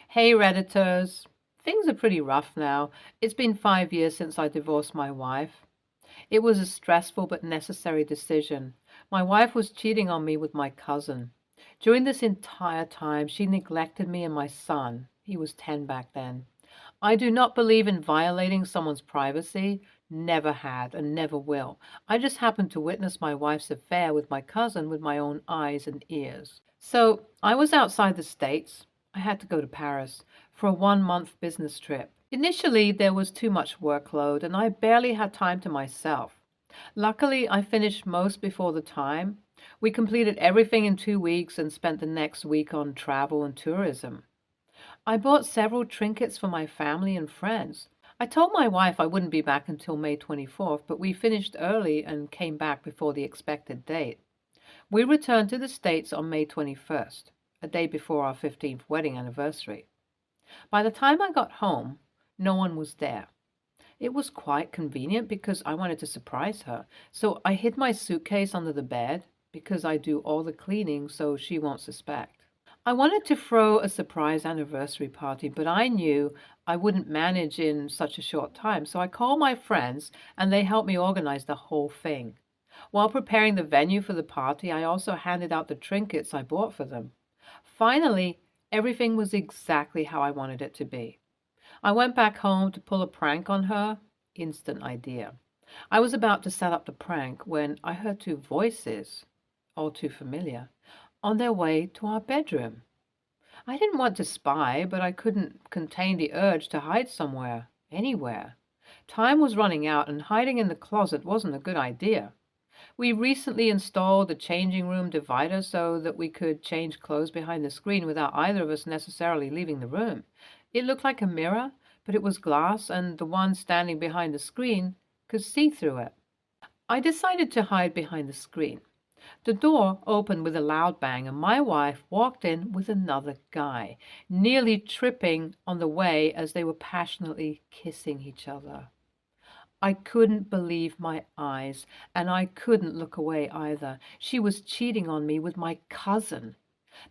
Hey Redditors! Things are pretty rough now. It's been 5 years since I divorced my wife. It was a stressful but necessary decision. My wife was cheating on me with my cousin. During this entire time, she neglected me and my son. He was 10 back then. I do not believe in violating someone's privacy. Never had and never will. I just happened to witness my wife's affair with my cousin with my own eyes and ears. So I was outside the States. I had to go to Paris for a 1 month business trip. Initially, there was too much workload and I barely had time to myself. Luckily, I finished most before the time. We completed everything in 2 weeks and spent the next week on travel and tourism. I bought several trinkets for my family and friends. I told my wife I wouldn't be back until May 24th, but we finished early and came back before the expected date. We returned to the States on May 21st, a day before our 15th wedding anniversary. By the time I got home, no one was there. It was quite convenient because I wanted to surprise her, so I hid my suitcase under the bed because I do all the cleaning so she won't suspect. I wanted to throw a surprise anniversary party, but I knew I wouldn't manage in such a short time, so I called my friends and they helped me organize the whole thing. While preparing the venue for the party, I also handed out the trinkets I bought for them. Finally, everything was exactly how I wanted it to be. I went back home to pull a prank on her. Instant idea. I was about to set up the prank when I heard two voices, all too familiar, on their way to our bedroom. I didn't want to spy, but I couldn't contain the urge to hide somewhere, anywhere. Time was running out, and hiding in the closet wasn't a good idea. We recently installed a changing room divider so that we could change clothes behind the screen without either of us necessarily leaving the room. It looked like a mirror, but it was glass, and the one standing behind the screen could see through it. I decided to hide behind the screen. The door opened with a loud bang, and my wife walked in with another guy, nearly tripping on the way as they were passionately kissing each other. I couldn't believe my eyes, and I couldn't look away either. She was cheating on me with my cousin.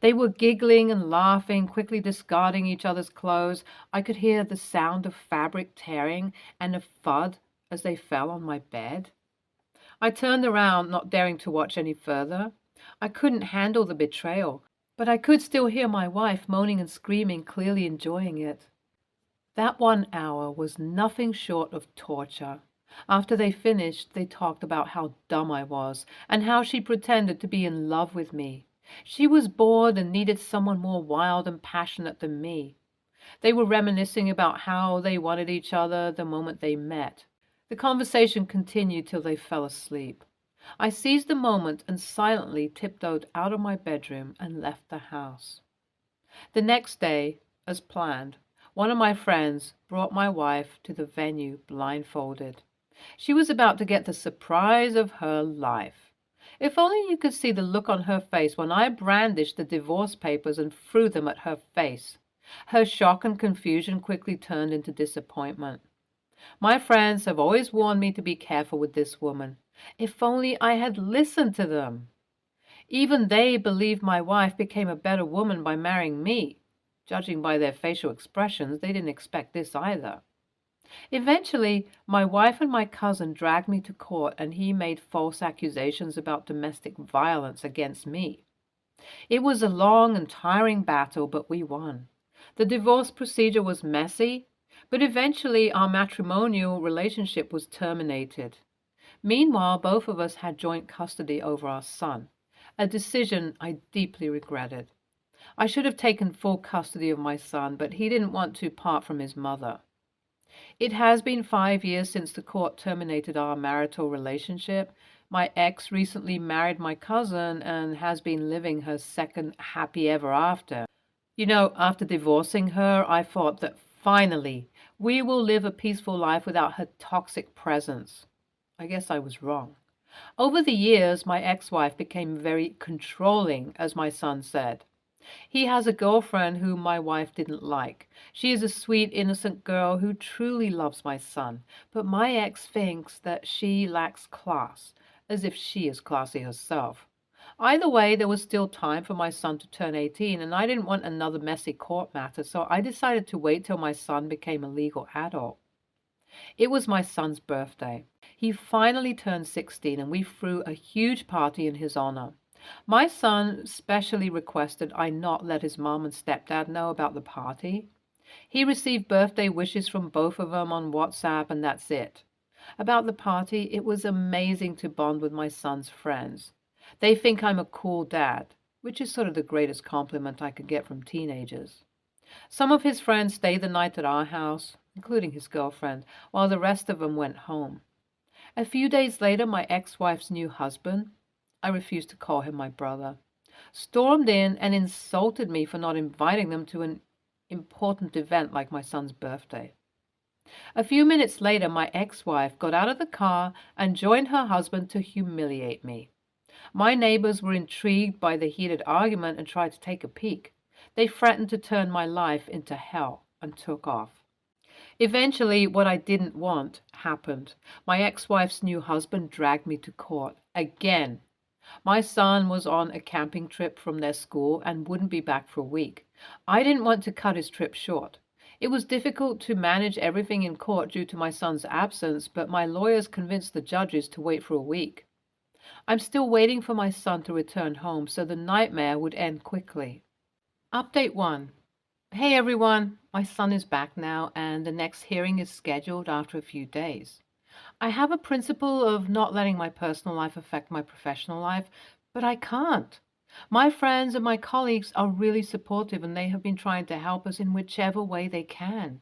They were giggling and laughing, quickly discarding each other's clothes. I could hear the sound of fabric tearing and a thud as they fell on my bed. I turned around, not daring to watch any further. I couldn't handle the betrayal, but I could still hear my wife moaning and screaming, clearly enjoying it. That 1 hour was nothing short of torture. After they finished, they talked about how dumb I was and how she pretended to be in love with me. She was bored and needed someone more wild and passionate than me. They were reminiscing about how they wanted each other the moment they met. The conversation continued till they fell asleep. I seized the moment and silently tiptoed out of my bedroom and left the house. The next day, as planned, one of my friends brought my wife to the venue blindfolded. She was about to get the surprise of her life. If only you could see the look on her face when I brandished the divorce papers and threw them at her face. Her shock and confusion quickly turned into disappointment. My friends have always warned me to be careful with this woman. If only I had listened to them. Even they believed my wife became a better woman by marrying me. Judging by their facial expressions, they didn't expect this either. Eventually, my wife and my cousin dragged me to court and he made false accusations about domestic violence against me. It was a long and tiring battle, but we won. The divorce procedure was messy, but eventually our matrimonial relationship was terminated. Meanwhile, both of us had joint custody over our son, a decision I deeply regretted. I should have taken full custody of my son, but he didn't want to part from his mother. It has been 5 years since the court terminated our marital relationship. My ex recently married my cousin and has been living her second happy ever after. After divorcing her, I thought that finally we will live a peaceful life without her toxic presence. I guess I was wrong. Over the years, my ex-wife became very controlling, as my son said. He has a girlfriend whom my wife didn't like. She is a sweet, innocent girl who truly loves my son, but my ex thinks that she lacks class, as if she is classy herself. Either way, there was still time for my son to turn 18, and I didn't want another messy court matter, so I decided to wait till my son became a legal adult. It was my son's birthday. He finally turned 16, and we threw a huge party in his honor. My son specially requested I not let his mom and stepdad know about the party. He received birthday wishes from both of them on WhatsApp, and that's it. About the party, it was amazing to bond with my son's friends. They think I'm a cool dad, which is sort of the greatest compliment I could get from teenagers. Some of his friends stayed the night at our house, including his girlfriend, while the rest of them went home. A few days later, my ex-wife's new husband, I refuse to call him my brother, stormed in and insulted me for not inviting them to an important event like my son's birthday. A few minutes later, my ex-wife got out of the car and joined her husband to humiliate me. My neighbors were intrigued by the heated argument and tried to take a peek. They threatened to turn my life into hell and took off. Eventually, what I didn't want happened. My ex-wife's new husband dragged me to court again. My son was on a camping trip from their school and wouldn't be back for a week. I didn't want to cut his trip short. It was difficult to manage everything in court due to my son's absence, but my lawyers convinced the judges to wait for a week. I'm still waiting for my son to return home so the nightmare would end quickly. Update 1. Hey everyone, my son is back now and the next hearing is scheduled after a few days. I have a principle of not letting my personal life affect my professional life, but I can't. My friends and my colleagues are really supportive and they have been trying to help us in whichever way they can.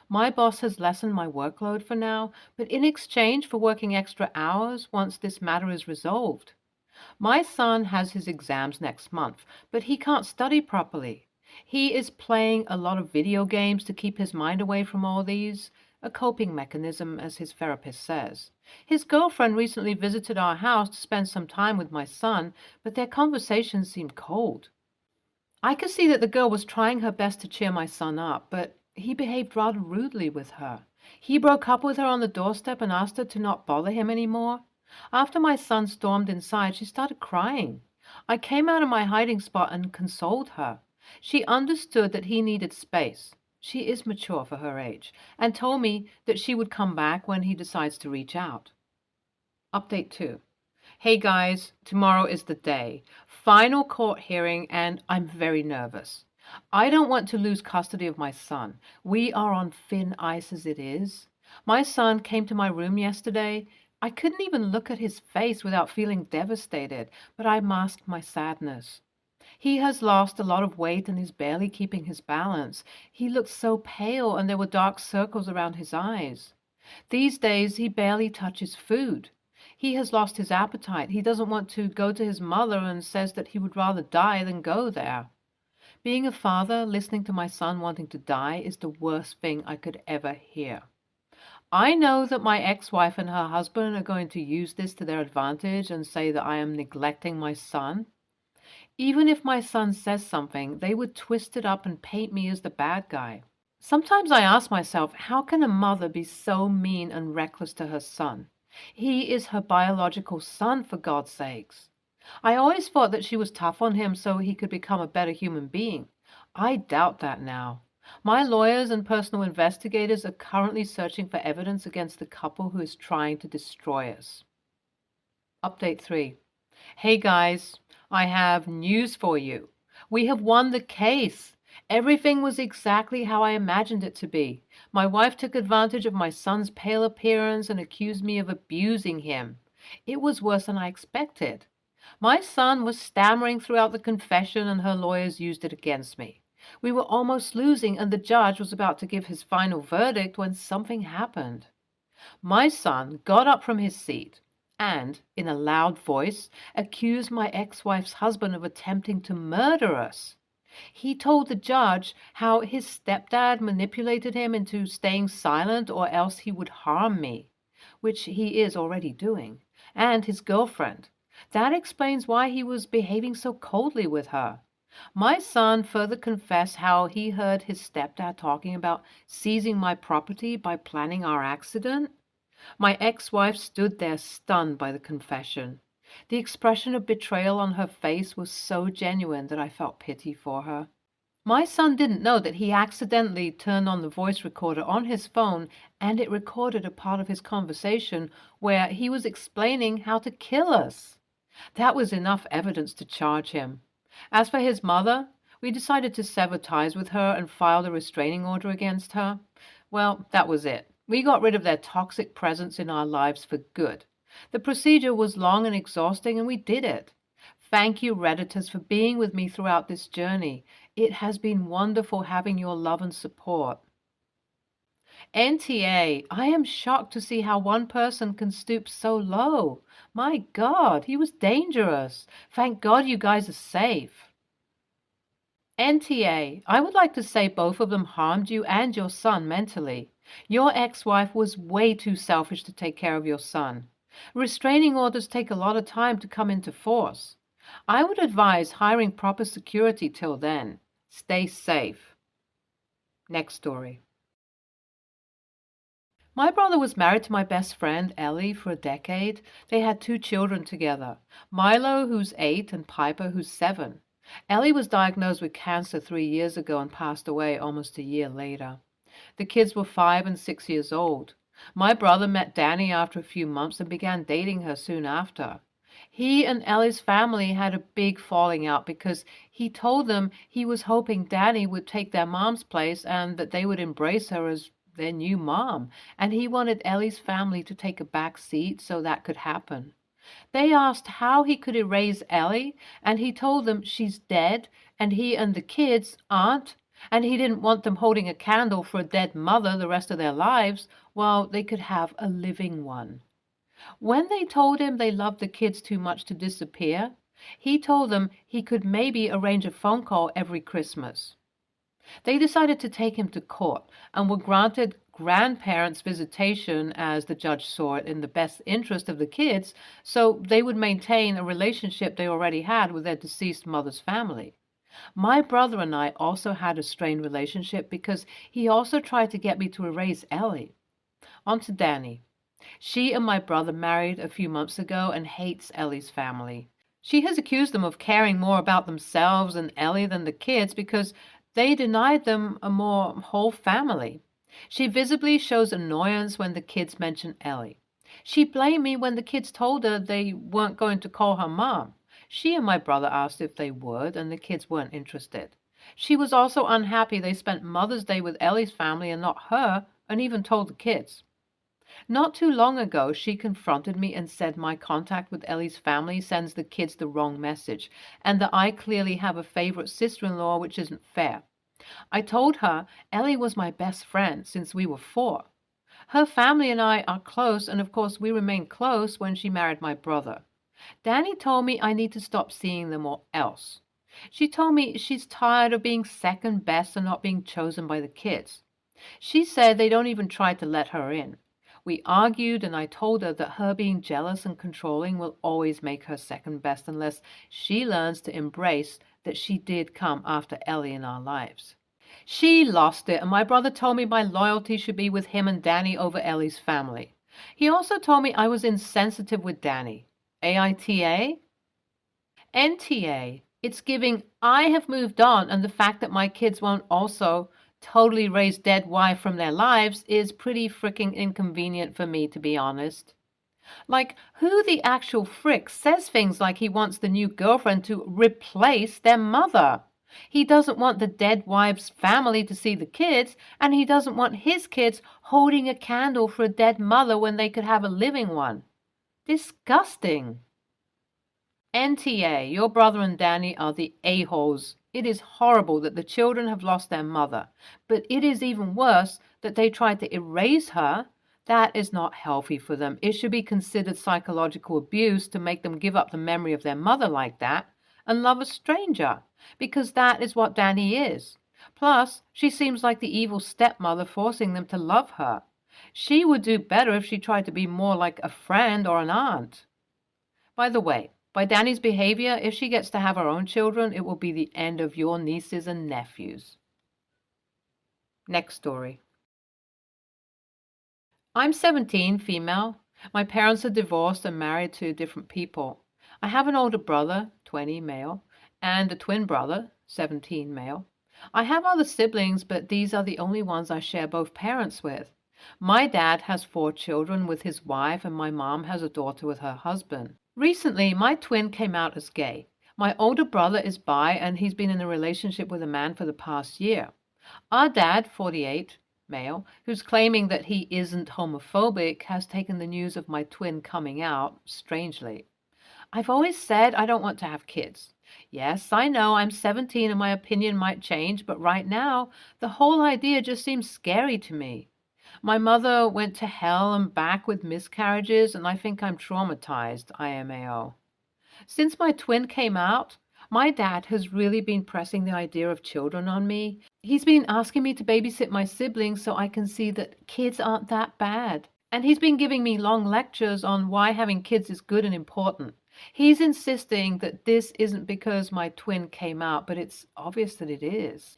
My boss has lessened my workload for now, but in exchange for working extra hours once this matter is resolved. My son has his exams next month, but he can't study properly. He is playing a lot of video games to keep his mind away from all these, a coping mechanism, as his therapist says. His girlfriend recently visited our house to spend some time with my son, but their conversations seemed cold. I could see that the girl was trying her best to cheer my son up, but he behaved rather rudely with her. He broke up with her on the doorstep and asked her to not bother him anymore. After my son stormed inside, she started crying. I came out of my hiding spot and consoled her. She understood that he needed space. She is mature for her age, and told me that she would come back when he decides to reach out. Update 2. Hey guys, tomorrow is the day. Final court hearing, and I'm very nervous. I don't want to lose custody of my son. We are on thin ice as it is. My son came to my room yesterday. I couldn't even look at his face without feeling devastated, but I masked my sadness. He has lost a lot of weight and is barely keeping his balance. He looked so pale and there were dark circles around his eyes. These days he barely touches food. He has lost his appetite. He doesn't want to go to his mother and says that he would rather die than go there. Being a father, listening to my son wanting to die is the worst thing I could ever hear. I know that my ex-wife and her husband are going to use this to their advantage and say that I am neglecting my son. Even if my son says something, they would twist it up and paint me as the bad guy. Sometimes I ask myself, how can a mother be so mean and reckless to her son? He is her biological son, for God's sakes. I always thought that she was tough on him so he could become a better human being. I doubt that now. My lawyers and personal investigators are currently searching for evidence against the couple who is trying to destroy us. Update 3. Hey guys, I have news for you. We have won the case. Everything was exactly how I imagined it to be. My wife took advantage of my son's pale appearance and accused me of abusing him. It was worse than I expected. My son was stammering throughout the confession and her lawyers used it against me. We were almost losing and the judge was about to give his final verdict when something happened. My son got up from his seat and, in a loud voice, accused my ex-wife's husband of attempting to murder us. He told the judge how his stepdad manipulated him into staying silent or else he would harm me, which he is already doing, and his girlfriend. That explains why he was behaving so coldly with her. My son further confessed how he heard his stepdad talking about seizing my property by planning our accident. My ex-wife stood there stunned by the confession. The expression of betrayal on her face was so genuine that I felt pity for her. My son didn't know that he accidentally turned on the voice recorder on his phone and it recorded a part of his conversation where he was explaining how to kill us. That was enough evidence to charge him. As for his mother, we decided to sever ties with her and filed a restraining order against her. Well, that was it. We got rid of their toxic presence in our lives for good. The procedure was long and exhausting, and we did it. Thank you, Redditors, for being with me throughout this journey. It has been wonderful having your love and support. NTA, I am shocked to see how one person can stoop so low. My God, he was dangerous. Thank God you guys are safe. NTA, I would like to say both of them harmed you and your son mentally. Your ex-wife was way too selfish to take care of your son. Restraining orders take a lot of time to come into force. I would advise hiring proper security till then. Stay safe. Next story. My brother was married to my best friend, Ellie, for a decade. They had 2 children together, Milo, who's 8, and Piper, who's 7. Ellie was diagnosed with cancer 3 years ago and passed away almost a year later. The kids were 5 and 6 years old. My brother met Danny after a few months and began dating her soon after. He and Ellie's family had a big falling out because he told them he was hoping Danny would take their mom's place and that they would embrace her as their new mom, and he wanted Ellie's family to take a back seat so that could happen. They asked how he could erase Ellie, and he told them she's dead, and he and the kids aren't, and he didn't want them holding a candle for a dead mother the rest of their lives while they could have a living one. When they told him they loved the kids too much to disappear, he told them he could maybe arrange a phone call every Christmas. They decided to take him to court and were granted grandparents' visitation as the judge saw it in the best interest of the kids, so they would maintain a relationship they already had with their deceased mother's family. My brother and I also had a strained relationship because he also tried to get me to erase Ellie. On to Danny. She and my brother married a few months ago and hates Ellie's family. She has accused them of caring more about themselves and Ellie than the kids because they denied them a more whole family. She visibly shows annoyance when the kids mention Ellie. She blamed me when the kids told her they weren't going to call her mom. She and my brother asked if they would, and the kids weren't interested. She was also unhappy they spent Mother's Day with Ellie's family and not her, and even told the kids. Not too long ago, she confronted me and said my contact with Ellie's family sends the kids the wrong message, and that I clearly have a favorite sister-in-law, which isn't fair. I told her Ellie was my best friend since we were 4. Her family and I are close, and of course we remained close when she married my brother. Danny told me I need to stop seeing them or else. She told me she's tired of being second best and not being chosen by the kids. She said they don't even try to let her in. We argued, and I told her that her being jealous and controlling will always make her second best unless she learns to embrace that she did come after Ellie in our lives. She lost it, and my brother told me my loyalty should be with him and Danny over Ellie's family. He also told me I was insensitive with Danny. AITA? NTA. It's giving I have moved on, and the fact that my kids won't also totally raise dead wife from their lives is pretty freaking inconvenient for me, to be honest. Like, who the actual frick says things like he wants the new girlfriend to replace their mother? He doesn't want the dead wife's family to see the kids, and he doesn't want his kids holding a candle for a dead mother when they could have a living one. Disgusting. NTA, your brother and Danny are the a-holes. It is horrible that the children have lost their mother, but it is even worse that they tried to erase her. That is not healthy for them. It should be considered psychological abuse to make them give up the memory of their mother like that and love a stranger, because that is what Danny is. Plus, she seems like the evil stepmother forcing them to love her. She would do better if she tried to be more like a friend or an aunt. By the way, by Danny's behavior, if she gets to have her own children, it will be the end of your nieces and nephews. Next story. I'm 17, female. My parents are divorced and married to different people. I have an older brother, 20 male, and a twin brother, 17 male. I have other siblings, but these are the only ones I share both parents with. My dad has 4 children with his wife, and my mom has a daughter with her husband. Recently, my twin came out as gay. My older brother is bi, and he's been in a relationship with a man for the past year. Our dad, 48, male, who's claiming that he isn't homophobic, has taken the news of my twin coming out strangely. I've always said I don't want to have kids. Yes, I know I'm 17 and my opinion might change, but right now, the whole idea just seems scary to me. My mother went to hell and back with miscarriages, and I think I'm traumatized, IMAO. Since my twin came out, my dad has really been pressing the idea of children on me. He's been asking me to babysit my siblings so I can see that kids aren't that bad. And he's been giving me long lectures on why having kids is good and important. He's insisting that this isn't because my twin came out, but it's obvious that it is.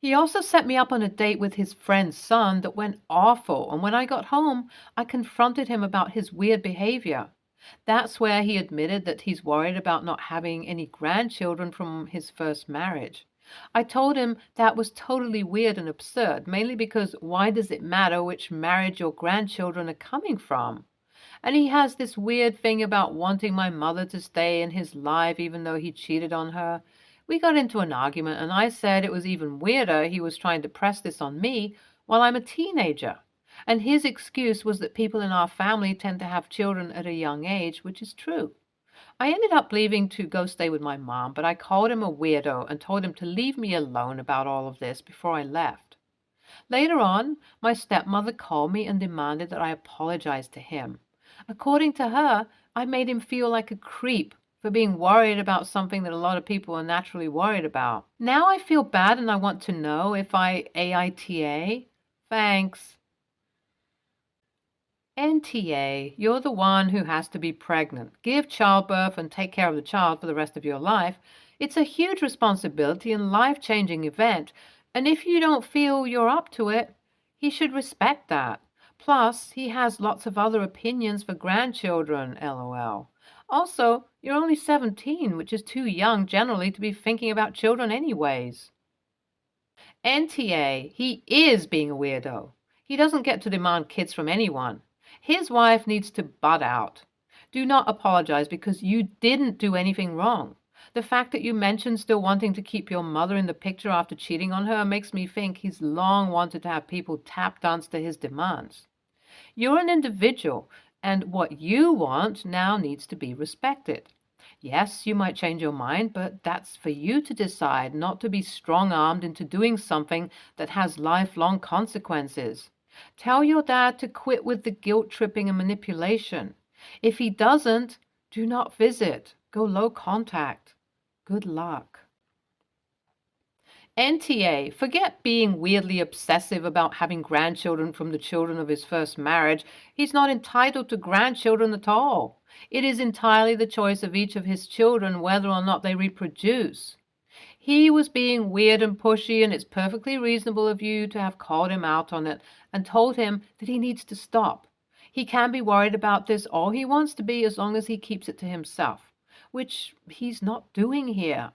He also set me up on a date with his friend's son that went awful, and when I got home, I confronted him about his weird behavior. That's where he admitted that he's worried about not having any grandchildren from his first marriage. I told him that was totally weird and absurd, mainly because why does it matter which marriage your grandchildren are coming from? And he has this weird thing about wanting my mother to stay in his life even though he cheated on her. We got into an argument, and I said it was even weirder he was trying to press this on me while I'm a teenager. And his excuse was that people in our family tend to have children at a young age, which is true. I ended up leaving to go stay with my mom, but I called him a weirdo and told him to leave me alone about all of this before I left. Later on, my stepmother called me and demanded that I apologize to him. According to her, I made him feel like a creep for being worried about something that a lot of people are naturally worried about. Now I feel bad and I want to know if I AITA. Thanks. NTA, you're the one who has to be pregnant, give childbirth, and take care of the child for the rest of your life. It's a huge responsibility and life-changing event, and if you don't feel you're up to it, he should respect that. Plus, he has lots of other opinions for grandchildren, LOL. Also, you're only 17, which is too young generally to be thinking about children anyways. NTA, he is being a weirdo. He doesn't get to demand kids from anyone. His wife needs to butt out. Do not apologize because you didn't do anything wrong. The fact that you mentioned still wanting to keep your mother in the picture after cheating on her makes me think he's long wanted to have people tap dance to his demands. You're an individual, and what you want now needs to be respected. Yes, you might change your mind, but that's for you to decide, not to be strong-armed into doing something that has lifelong consequences. Tell your dad to quit with the guilt-tripping and manipulation. If he doesn't, do not visit. Go low contact. Good luck. NTA, forget being weirdly obsessive about having grandchildren from the children of his first marriage. He's not entitled to grandchildren at all. It is entirely the choice of each of his children whether or not they reproduce. He was being weird and pushy, and it's perfectly reasonable of you to have called him out on it and told him that he needs to stop. He can be worried about this all he wants to be as long as he keeps it to himself, which he's not doing here.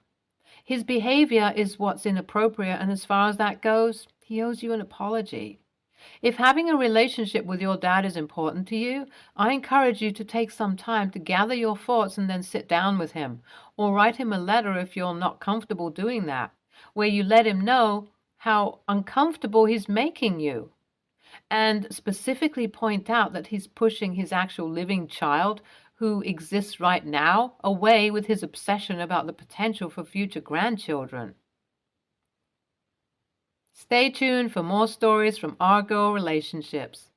His behavior is what's inappropriate, and as far as that goes, he owes you an apology. If having a relationship with your dad is important to you, I encourage you to take some time to gather your thoughts and then sit down with him, or write him a letter if you're not comfortable doing that, where you let him know how uncomfortable he's making you, and specifically point out that he's pushing his actual living child, who exists right now, away with his obsession about the potential for future grandchildren. Stay tuned for more stories from our girl relationships.